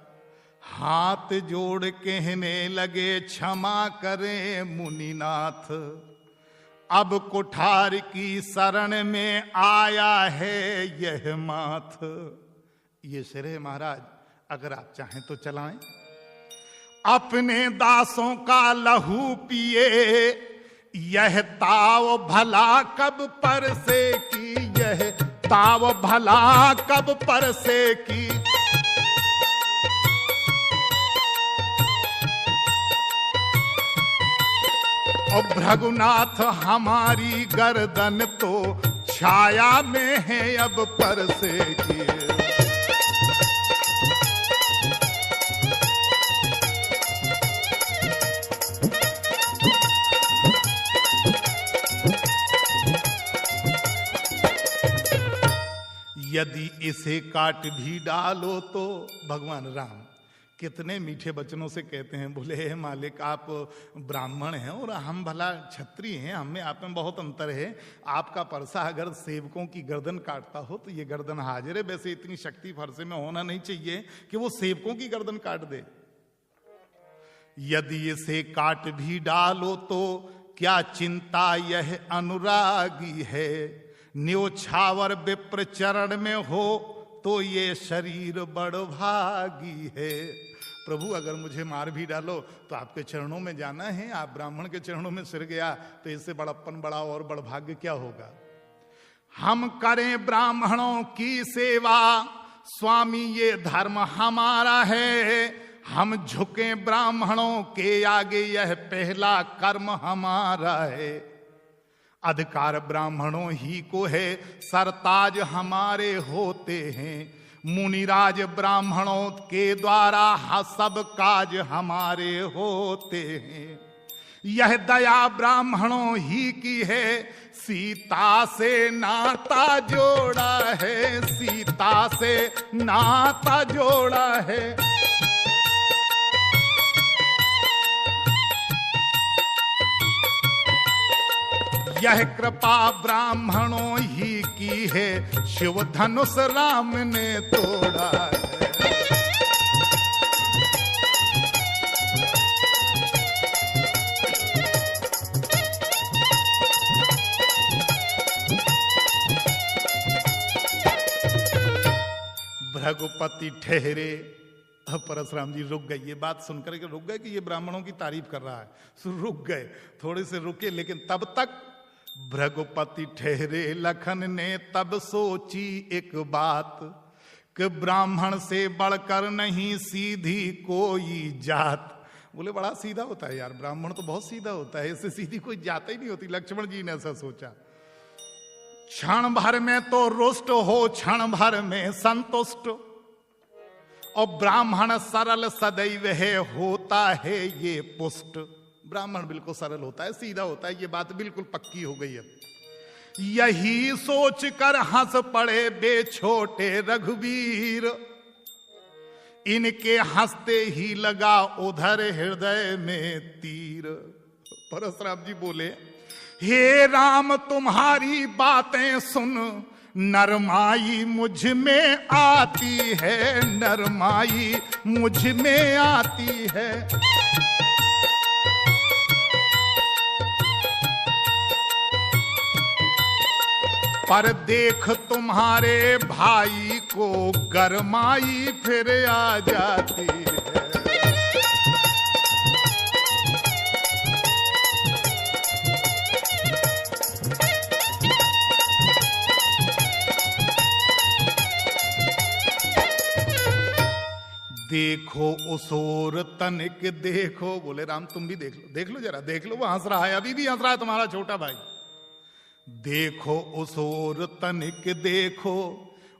हाथ जोड़ कहने लगे क्षमा करें मुनिनाथ, अब कुठार की शरण में आया है यह माथ। ये सिर है महाराज, अगर आप चाहें तो चलाएं। अपने दासों का लहू पिए, यह ताव भला कब परसे की, यह ताव भला कब परसे की। और भृगुनाथ हमारी गर्दन तो छाया में है अब परसे की। यदि इसे काट भी डालो तो, भगवान राम कितने मीठे वचनों से कहते हैं, बोले हे मालिक, आप ब्राह्मण हैं और हम भला क्षत्रिय हैं, हमें आप में बहुत अंतर है। आपका परसा अगर सेवकों की गर्दन काटता हो तो ये गर्दन हाजिर है। वैसे इतनी शक्ति फरसे में होना नहीं चाहिए कि वो सेवकों की गर्दन काट दे। यदि इसे काट भी डालो तो क्या चिंता यह अनुरागी है, न्योछावर विप्र चरण में हो तो ये शरीर बड़ भागी है। प्रभु अगर मुझे मार भी डालो तो आपके चरणों में जाना है, आप ब्राह्मण के चरणों में सिर गया तो इससे बड़प्पन बड़ा और बड़ भाग्य क्या होगा। हम करें ब्राह्मणों की सेवा, स्वामी ये धर्म हमारा है। हम झुके ब्राह्मणों के आगे, यह पहला कर्म हमारा है। अधिकार ब्राह्मणों ही को है, सरताज हमारे होते हैं। मुनिराज ब्राह्मणों के द्वारा सब काज हमारे होते हैं। यह दया ब्राह्मणों ही की है, सीता से नाता जोड़ा है, सीता से नाता जोड़ा है। यह कृपा ब्राह्मणों ही की है, शिव धनुष राम ने तोड़ा है। रघुपति ठहरे। अब परशुराम जी रुक गए, ये बात सुनकर के रुक गए कि ये ब्राह्मणों की तारीफ कर रहा है, सो रुक गए, थोड़े से रुके। लेकिन तब तक रघुपति ठहरे। लखन ने तब सोची एक बात, कि ब्राह्मण से बढ़कर नहीं सीधी कोई जात। बोले बड़ा सीधा होता है यार, ब्राह्मण तो बहुत सीधा होता है, इससे सीधी कोई जात ही नहीं होती। लक्ष्मण जी ने ऐसा सोचा। क्षण भर में तो रुष्ट हो, क्षण भर में संतुष्ट, और ब्राह्मण सरल सदैव है, होता है ये पुष्ट। ब्राह्मण बिल्कुल सरल होता है, सीधा होता है, ये बात बिल्कुल पक्की हो गई है। यही सोच कर हंस पड़े बे छोटे रघुवीर, इनके हंसते ही लगा उधर हृदय में तीर। परशुराम जी बोले, हे राम तुम्हारी बातें सुन, नरमाई मुझ में आती है, नरमाई मुझ में आती है। पर देख तुम्हारे भाई को गरमाई फिर आ जाती है। देखो उस ओर तनिक देखो। बोले राम तुम भी देख लो, देख लो जरा, देख लो, वो हंस रहा है, अभी भी हंस रहा है तुम्हारा छोटा भाई। देखो उस ओर तनिक देखो,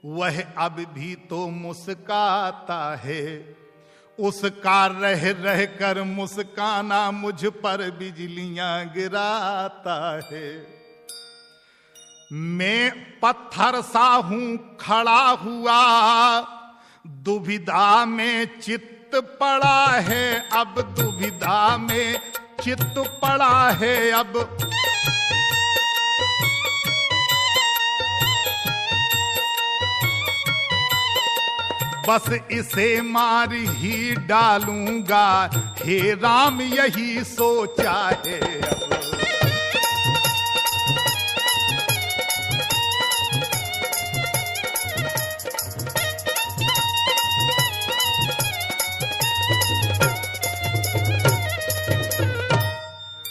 वह अब भी तो मुस्काता है, उसका रह रह कर मुस्काना मुझ पर बिजलियां गिराता है। मैं पत्थर सा हूं खड़ा हुआ, दुविधा में चित्त पड़ा है अब, दुविधा में चित्त पड़ा है अब। बस इसे मार ही डालूंगा, हे राम यही सोचा है अब।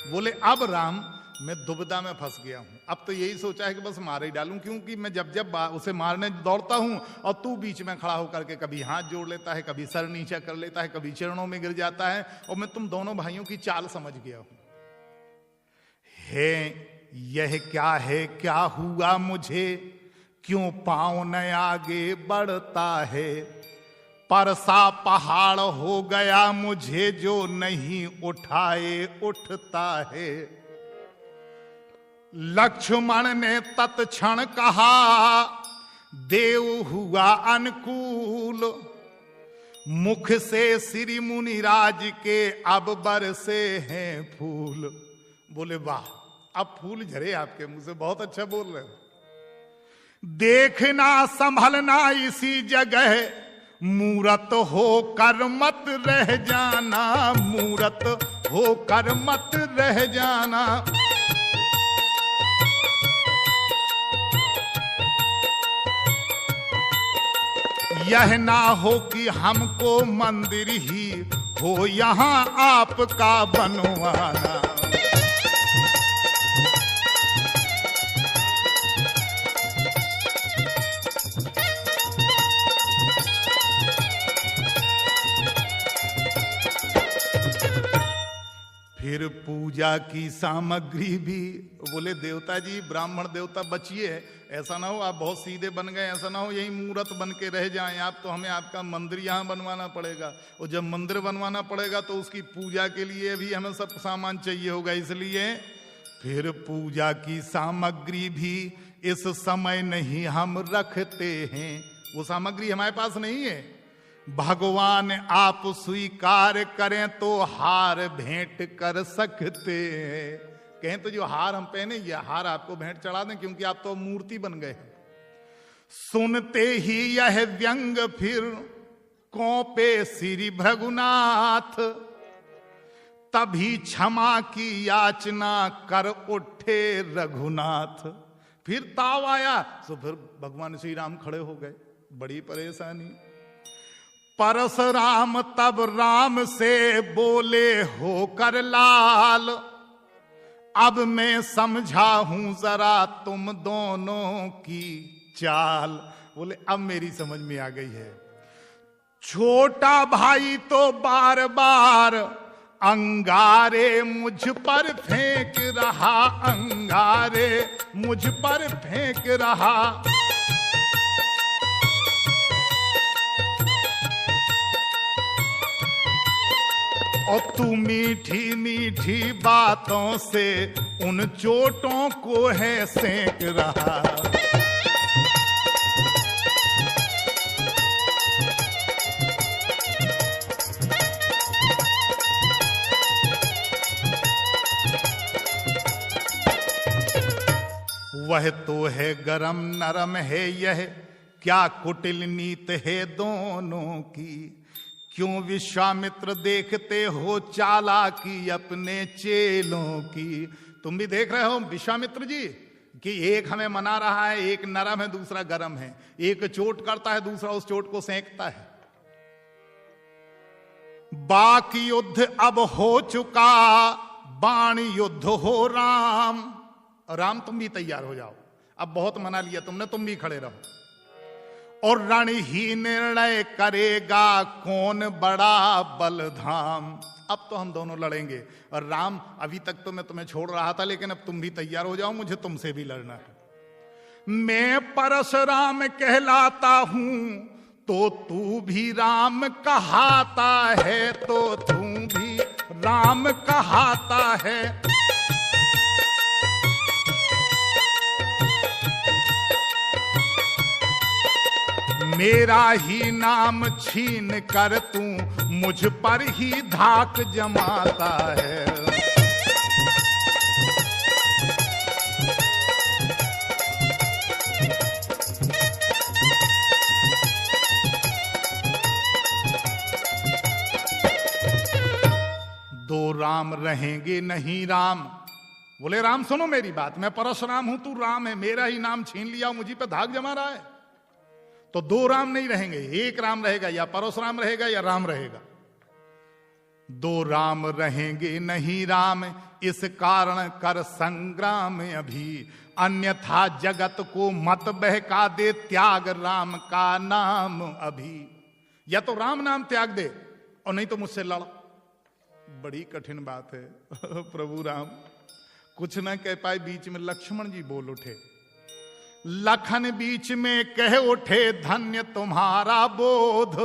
बोले अब राम मैं दुविधा में फंस गया हूं, अब तो यही सोचा है कि बस मार ही डालूं, क्योंकि मैं जब जब उसे मारने दौड़ता हूं और तू बीच में खड़ा होकर के कभी हाथ जोड़ लेता है, कभी सर नीचा कर लेता है, कभी चरणों में गिर जाता है, और मैं तुम दोनों भाइयों की चाल समझ गया हूं। है यह क्या है, क्या हुआ मुझे, क्यों पांव न आगे बढ़ता है। परसा पहाड़ हो गया मुझे, जो नहीं उठाए उठता है। लक्ष्मण ने तत्क्षण कहा, देव हुआ अनुकूल, मुख से श्री मुनिराज के अब बरसे हैं फूल। बोले वाह, अब फूल झरे आपके मुंह से, बहुत अच्छा बोल रहे हो। देखना संभलना इसी जगह, मूरत हो कर मत रह जाना, मूरत हो कर मत रह जाना। यह ना हो कि हमको मंदिर ही हो यहां आपका बनवाना। फिर पूजा की सामग्री भी। बोले देवता जी, ब्राह्मण देवता बचिए, ऐसा ना हो आप बहुत सीधे बन गए, ऐसा ना हो यही मूर्त बन के रह जाएं आप, तो हमें आपका मंदिर यहाँ बनवाना पड़ेगा, और जब मंदिर बनवाना पड़ेगा तो उसकी पूजा के लिए भी हमें सब सामान चाहिए होगा, इसलिए फिर पूजा की सामग्री भी इस समय नहीं हम रखते हैं। वो सामग्री हमारे पास नहीं है, भगवान आप स्वीकार करें तो हार भेंट कर सकते हैं। कहें तो जो हार हम पहने ये हार आपको भेंट चढ़ा दें, क्योंकि आप तो मूर्ति बन गए हैं। सुनते ही यह व्यंग फिर कौपे श्री भृगुनाथ, तभी क्षमा की याचना कर उठे रघुनाथ। फिर ताव आया तो फिर भगवान श्री राम खड़े हो गए, बड़ी परेशानी। परशुराम तब राम से बोले होकर लाल, अब मैं समझा हूं जरा तुम दोनों की चाल। बोले अब मेरी समझ में आ गई है। छोटा भाई तो बार बार अंगारे मुझ पर फेंक रहा, अंगारे मुझ पर फेंक रहा। और तू मीठी मीठी बातों से उन चोटों को है सेंक रहा। वह तो है गरम नरम है यह, क्या कुटिल नीत है दोनों की। क्यों विश्वामित्र देखते हो चालाकी अपने चेलों की। तुम भी देख रहे हो विश्वामित्र जी कि एक हमें मना रहा है, एक नरम है दूसरा गरम है, एक चोट करता है दूसरा उस चोट को सेंकता है। बाकी युद्ध अब हो चुका, बाण युद्ध हो राम। राम तुम भी तैयार हो जाओ, अब बहुत मना लिया तुमने, तुम भी खड़े रहो। और रण ही निर्णय करेगा कौन बड़ा बलधाम। अब तो हम दोनों लड़ेंगे। और राम अभी तक तो मैं तुम्हें छोड़ रहा था, लेकिन अब तुम भी तैयार हो जाओ, मुझे तुमसे भी लड़ना है। मैं परशुराम कहलाता हूं तो तू भी राम कहाता है, तो तू भी राम कहाता है। मेरा ही नाम छीन कर तू मुझ पर ही धाक जमाता है। दो राम रहेंगे नहीं राम। बोले राम सुनो मेरी बात, मैं परशुराम हूं, तू राम है, मेरा ही नाम छीन लिया, मुझे पे धाक जमा रहा है। तो दो राम नहीं रहेंगे, एक राम रहेगा, या परशुराम रहेगा या राम रहेगा। दो राम रहेंगे नहीं राम, इस कारण कर संग्राम अभी। अन्यथा जगत को मत बहका दे, त्याग राम का नाम अभी। या तो राम नाम त्याग दे और नहीं तो मुझसे लड़। बड़ी कठिन बात है। प्रभु राम कुछ न कह पाए, बीच में लक्ष्मण जी बोल उठे। लखन बीच में कह उठे धन्य तुम्हारा बोध,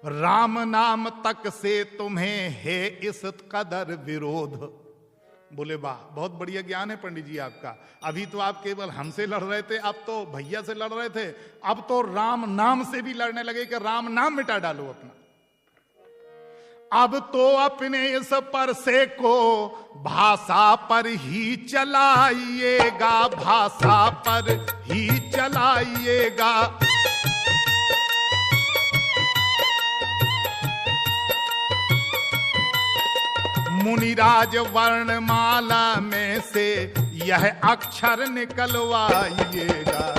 राम नाम तक से तुम्हें है इस कदर विरोध। बोले वाह, बहुत बढ़िया ज्ञान है पंडित जी आपका। अभी तो आप केवल हमसे लड़ रहे थे, अब तो भैया से लड़ रहे थे, अब तो राम नाम से भी लड़ने लगे कि राम नाम मिटा डालो अपना। अब तो अपने इस परसे को भाषा पर ही चलाइएगा, भाषा पर ही चलाइएगा। मुनिराज वर्णमाला में से यह अक्षर निकलवाइएगा।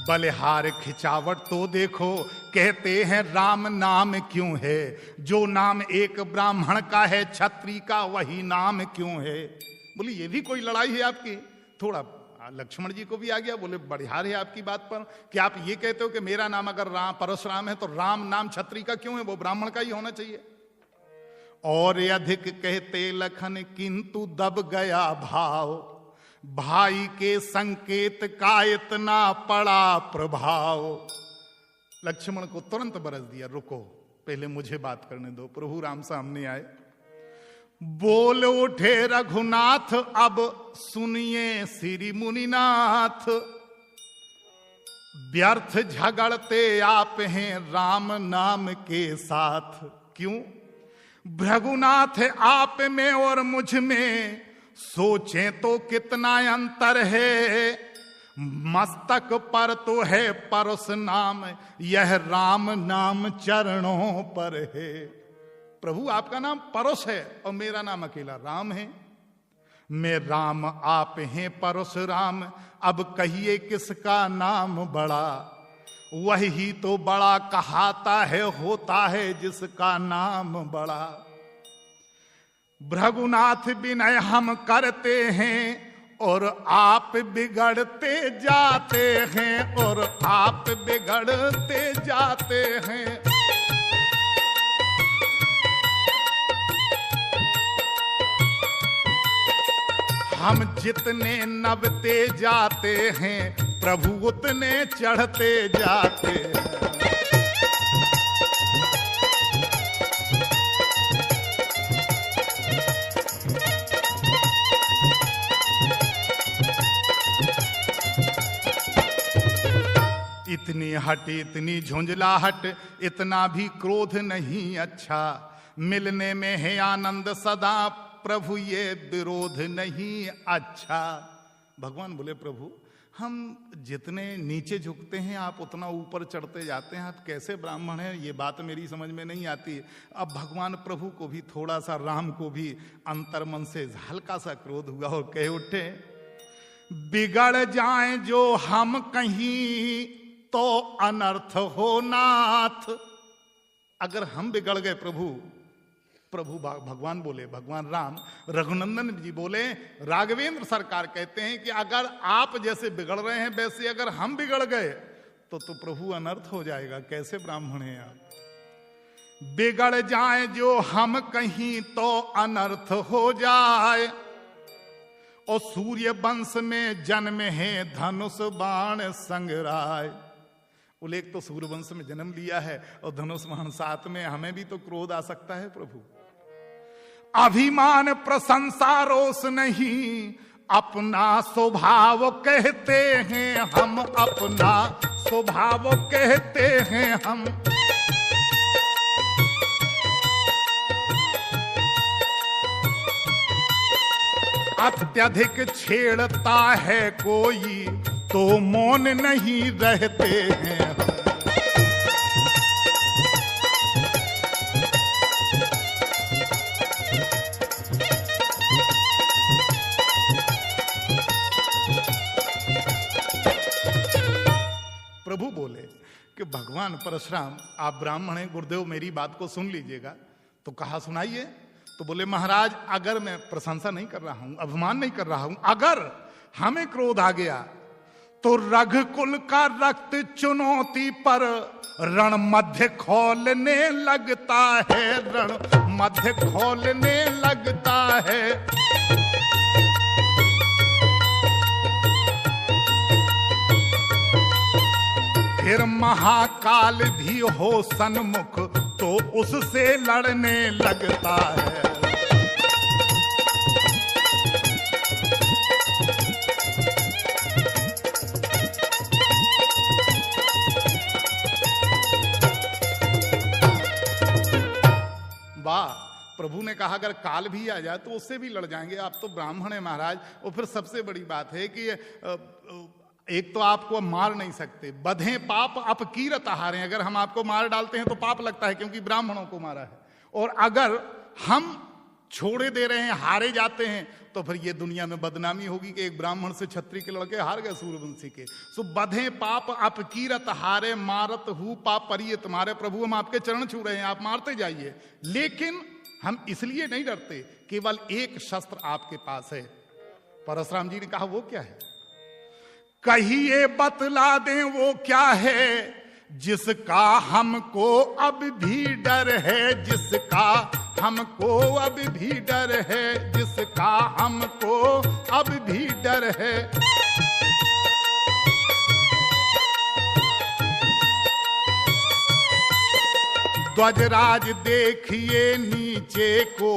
बलिहार खिंचावट तो देखो, कहते हैं राम नाम क्यों है। जो नाम एक ब्राह्मण का है, क्षत्रिय का वही नाम क्यों है। बोले ये भी कोई लड़ाई है आपकी। थोड़ा लक्ष्मण जी को भी आ गया। बोले बलिहार है आपकी बात पर कि आप ये कहते हो कि मेरा नाम अगर राम परशुराम है तो राम नाम क्षत्रिय का क्यों है, वो ब्राह्मण का ही होना चाहिए। और अधिक कहते लखन किंतु दब गया भाव, भाई के संकेत का इतना पड़ा प्रभाव। लक्ष्मण को तुरंत बरस दिया, रुको पहले मुझे बात करने दो। प्रभु राम सामने आए। बोल उठे रघुनाथ अब सुनिए श्री मुनिनाथ, व्यर्थ झगड़ते आप हैं राम नाम के साथ। क्यों? भृगुनाथ आप में और मुझ में सोचें तो कितना अंतर है, मस्तक पर तो है परस नाम, यह राम नाम चरणों पर है। प्रभु आपका नाम परस है और मेरा नाम अकेला राम है। मैं राम आप हैं परशुराम, अब कहिए किसका नाम बड़ा, वही तो बड़ा कहाता है होता है जिसका नाम बड़ा। भृगुनाथ विनय हम करते हैं और आप बिगड़ते जाते हैं, और आप बिगड़ते जाते हैं। हम जितने नबते जाते हैं प्रभु उतने चढ़ते जाते हैं। इतनी हट इतनी झुंझलाहट, इतना भी क्रोध नहीं अच्छा, मिलने में है आनंद सदा प्रभु ये विरोध नहीं अच्छा। भगवान बोले प्रभु हम जितने नीचे झुकते हैं आप उतना ऊपर चढ़ते जाते हैं, आप कैसे ब्राह्मण हैं ये बात मेरी समझ में नहीं आती। अब भगवान प्रभु को भी थोड़ा सा, राम को भी अंतर्मन से हल्का सा क्रोध हुआ और कह उठे, बिगड़ जाएं जो हम कहीं तो अनर्थ हो नाथ। अगर हम बिगड़ गए प्रभु भगवान बोले, भगवान राम रघुनंदन जी बोले, राघवेंद्र सरकार कहते हैं कि अगर आप जैसे बिगड़ रहे हैं वैसे अगर हम बिगड़ गए तो प्रभु अनर्थ हो जाएगा। कैसे ब्राह्मण हैं आप? बिगड़ जाए जो हम कहीं तो अनर्थ हो जाए, और सूर्य वंश में जन्म है धनुष बाण संगराय। उल्लेख तो सूर्यवंश में जन्म लिया है और धनुष बाण साथ में, हमें भी तो क्रोध आ सकता है प्रभु। अभिमान प्रशंसा रोष नहीं, अपना स्वभाव कहते हैं हम, अपना स्वभाव कहते हैं हम। अत्यधिक छेड़ता है कोई तो मौन नहीं रहते हैं हम। प्रभु बोले कि भगवान परशुराम आप ब्राह्मण हैं, गुरुदेव मेरी बात को सुन लीजिएगा। तो कहा सुनाइए। तो बोले महाराज अगर मैं प्रशंसा नहीं कर रहा हूं, अभिमान नहीं कर रहा हूं, अगर हमें क्रोध आ गया तो रघुकुल का रक्त चुनौती पर रण मध्य खोलने लगता है, रण मध्य खोलने लगता है। फिर महाकाल भी हो सन्मुख तो उससे लड़ने लगता है। वाह, प्रभु ने कहा अगर काल भी आ जाए तो उससे भी लड़ जाएंगे, आप तो ब्राह्मण है महाराज। और फिर सबसे बड़ी बात है कि एक तो आपको मार नहीं सकते, बधे पाप अपकीरत हारे, अगर हम आपको मार डालते हैं तो पाप लगता है क्योंकि ब्राह्मणों को मारा है। और अगर हम छोड़े दे रहे हैं, हारे जाते हैं, तो फिर ये दुनिया में बदनामी होगी कि एक ब्राह्मण से क्षत्रिय के लड़के हार गए सूर्यवंशी के। सो बधे पाप अपकीरत हारे, मारत हु पाप परिये तुम्हारे। प्रभु हम आपके चरण छू रहे हैं, आप मारते जाइए, लेकिन हम इसलिए नहीं डरते, केवल एक शस्त्र आपके पास है। परशुराम जी ने कहा वो क्या है? कहिए बतला दें वो क्या है, जिसका हमको अब भी डर है, जिसका हमको अब भी डर है, जिसका हमको अब भी डर है। गजराज देखिए नीचे को,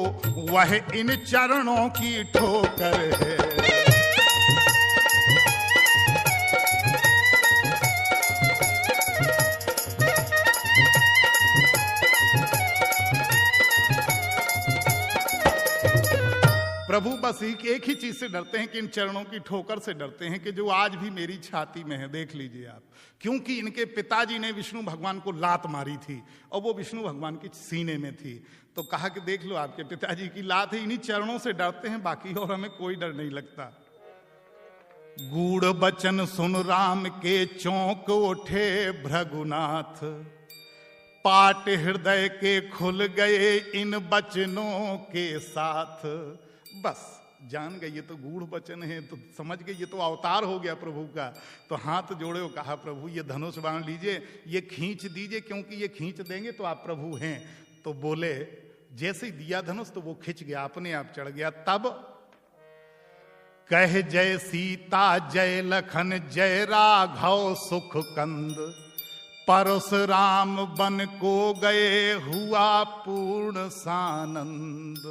वह इन चरणों की ठोकर है। प्रभु बस एक ही चीज से डरते हैं कि इन चरणों की ठोकर से डरते हैं कि जो आज भी मेरी छाती में है। देख लीजिए आप, क्योंकि इनके पिताजी ने विष्णु भगवान को लात मारी थी और वो विष्णु भगवान के सीने में थी। तो कहा कि देख लो आपके पिताजी की लात है, इन्हीं चरणों से डरते हैं, बाकी और हमें कोई डर नहीं लगता। गूढ़ बचन सुन राम के चौंक उठे भृगुनाथ, पाट हृदय के खुल गए इन बचनों के साथ। बस जान गए ये तो गूढ़ वचन है, तो समझ गए ये तो अवतार हो गया प्रभु का। तो हाथ जोड़े और कहा प्रभु ये धनुष बाण लीजिए, ये खींच दीजिए, क्योंकि ये खींच देंगे तो आप प्रभु हैं। तो बोले, जैसे ही दिया धनुष तो वो खिंच गया, अपने आप चढ़ गया। तब कह जय सीता जय लखन जय राघव सुख कंद, परशुराम बन को गए हुआ पूर्ण सानंद।